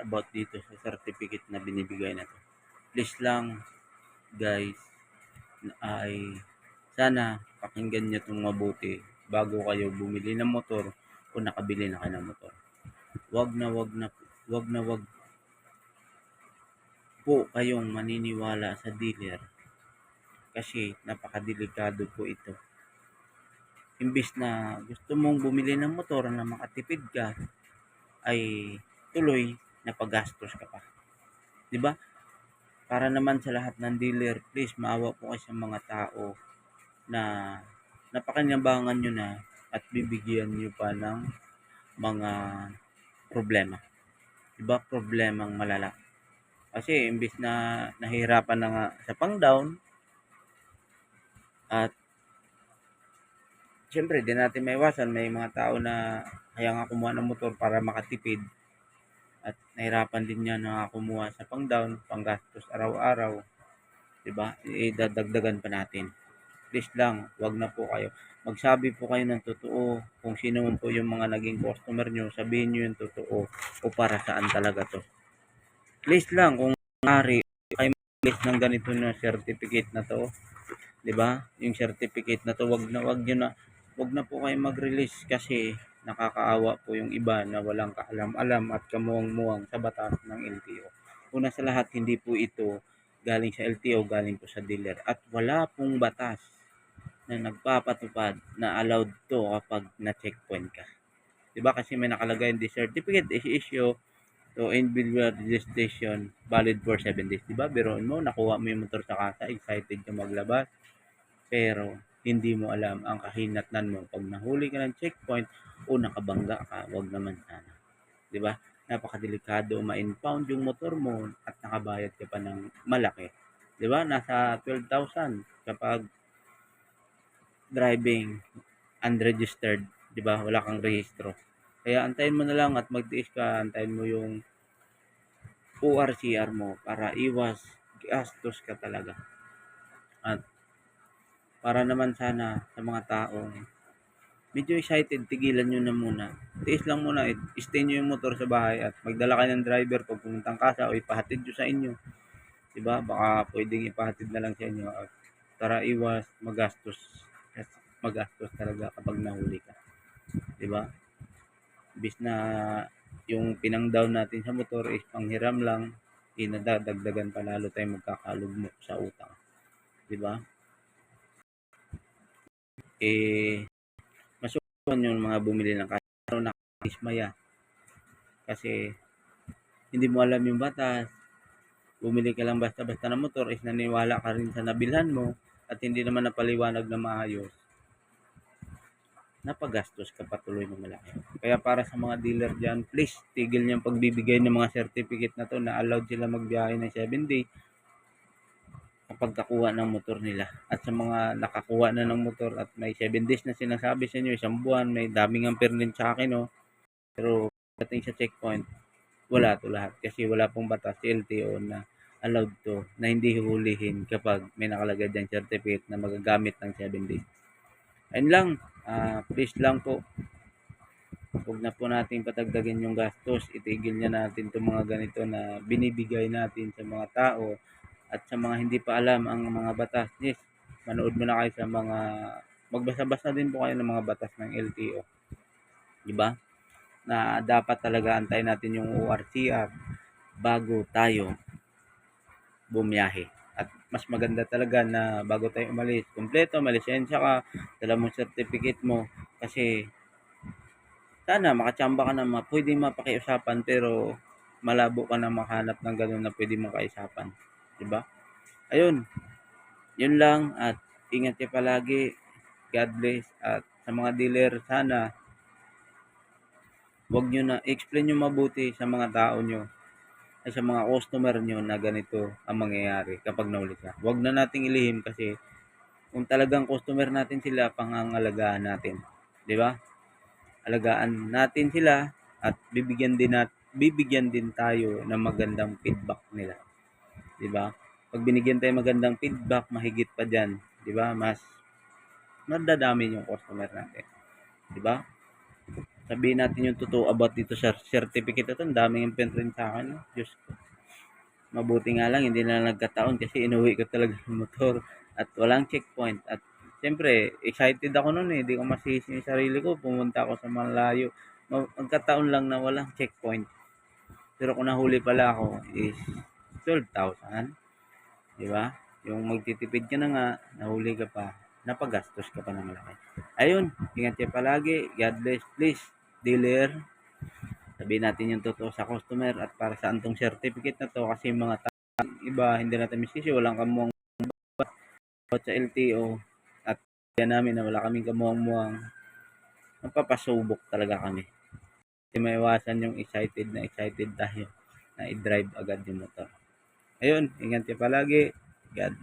about dito sa certificate na binibigay na 'to. Please lang guys, ay sana pakinggan niyo 'tong mabuti bago kayo bumili ng motor o nakabili na kayo ng motor. Wag po kayong maniniwala sa dealer kasi napakadelikado po ito. Imbis na gusto mong bumili ng motor na makatipid ka, ay tuloy napagastos ka pa. 'Di ba? Para naman sa lahat ng dealer, please maawa po kayo sa mga tao na napakinabangan nyo na at bibigyan nyo pa ng mga problema. 'Di ba? Problemang malala. Kasi imbis na nahihirapan na nga sa pang-down at siyempre di natin maiwasan may mga tao na kaya nga kumuha ng motor para makatipid at nahirapan din niya na kumuha sa pang-down, panggastos araw-araw. 'Di ba? Idadagdagan pa natin. Please lang, wag na po kayo. Magsabi po kayo ng totoo. Kung sino man po yung mga naging customer nyo, sabihin nyo yung totoo o para saan talaga to. Please lang, kung maaari, kayo mag-list ng ganito na certificate na to. 'Di ba? Yung certificate na to, wag na po kayo mag-release kasi nakakaawa po yung iba na walang kaalam-alam at kamuwang-muwang sa batas ng LTO. Una sa lahat, hindi po ito galing sa LTO, galing po sa dealer. At wala pong batas na nagpapatupad na allowed to kapag na-checkpoint ka. Diba kasi may nakalagay the certificate is issue to individual registration valid for 7 days. Diba? Biroon mo, nakuha mo yung motor sa kasa, excited ka maglabas, pero hindi mo alam ang kahinatnan mo pag nahuli ka ng checkpoint o nakabangga ka, wag naman sana. Diba? Napakadelikado ma-impound yung motor mo at nakabayad ka pa ng malaki. Diba? Nasa 12,000 kapag driving unregistered, 'di ba? Wala kang rehistro. Kaya antayin mo na lang at magtiis ka, antayin mo yung ORCR mo para iwas gastos ka talaga. At para naman sana sa mga taong medyo excited, tigilan nyo na muna. Tiis lang muna, stay nyo yung motor sa bahay at magdala kayo ng driver pag pumuntang kasa o ipahatid nyo sa inyo. 'Di ba? Baka pwedeng ipahatid na lang sa inyo at para iwas magastos. Magastos talaga kapag nahuli ka. 'Di ba? Bis na yung pinang-down natin sa motor is panghiram lang, inadadagdagan pa lalo tayong magkakalugmok sa utang. 'Di ba? Masukan yung mga bumili ng kasa na nakismaya kasi hindi mo alam yung batas. Bumili ka lang basta-basta ng motor is naniwala ka rin sa nabilhan mo at hindi naman napaliwanag na maayos. Napagastos ka patuloy ng malaki. Kaya para sa mga dealer dyan, please tigil niyang pagbibigay ng mga certificate na to na allowed sila magbiyahe ng 7 days kapag kakuha ng motor nila. At sa mga nakakuha na ng motor at may 7 days na sinasabi sa inyo, isang buwan, may daming ampere din sa akin, no? Pero dating sa checkpoint, wala to lahat kasi wala pong batas si LTO na allowed to na hindi huhulihin kapag may nakalagay dyan certificate na magagamit ng 7 days. Ayun lang, please lang po, huwag na po natin patagdagin yung gastos, itigil niya natin itong mga ganito na binibigay natin sa mga tao at sa mga hindi pa alam ang mga batas. Yes, manood mo na kayo sa mga, magbasa-basa din po kayo ng mga batas ng LTO. Diba? Na dapat talaga antayin natin yung ORCR bago tayo bumiyahe. At mas maganda talaga na bago tayo umalis, kompleto, may lisensya ka, dala mo certificate mo, kasi sana makachamba ka na pwede mapakiusapan pero malabo ka na makahanap ng gano'n na pwede makaisapan. Diba? Ayun, yun lang at ingat kayo palagi. God bless. At sa mga dealer, sana wag nyo na, explain nyo mabuti sa mga tao nyo ay sa mga customer nyo na ganito ang mangyayari kapag nahuli ka. Wag na nating ilihim kasi kung talagang customer natin sila, pangangalagaan natin. Di ba? Alagaan natin sila at bibigyan din tayo ng magandang feedback nila. 'Di ba? Pag binigyan tayo magandang feedback, mahigit pa diyan, 'di ba? Mas madadami yung customer natin. 'Di ba? Sabihin natin yung totoo about dito sa certificate na 'to, ang daming imprint sa akin, no? Diyos ko. Mabuti nga lang hindi na nagkataon kasi inuwi ko talaga yung motor at walang checkpoint. At siyempre, excited ako noon eh. Hindi ko masisi yung sarili ko. Pumunta ako sa malayo. Magkataon lang na walang checkpoint. Pero kung nahuli pala ako is 12,000. Di ba? Yung magtitipid ka na nga, nahuli ka pa, napagastos ka pa ng malaki. Ayun, ingat kayo palagi. God bless. Please, dealer, sabihin natin yung totoo sa customer at para saan tong certificate na to kasi yung mga iba hindi natin misisi, walang kamuang sa LTO at yan namin na wala kaming kamuang-muang, magpapasubok talaga kami. Hindi maiwasan yung excited tayo na i-drive agad yung motor. Ayun, ingat kayo palagi. God.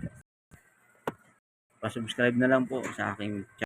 Pa-subscribe na lang po sa aking channel.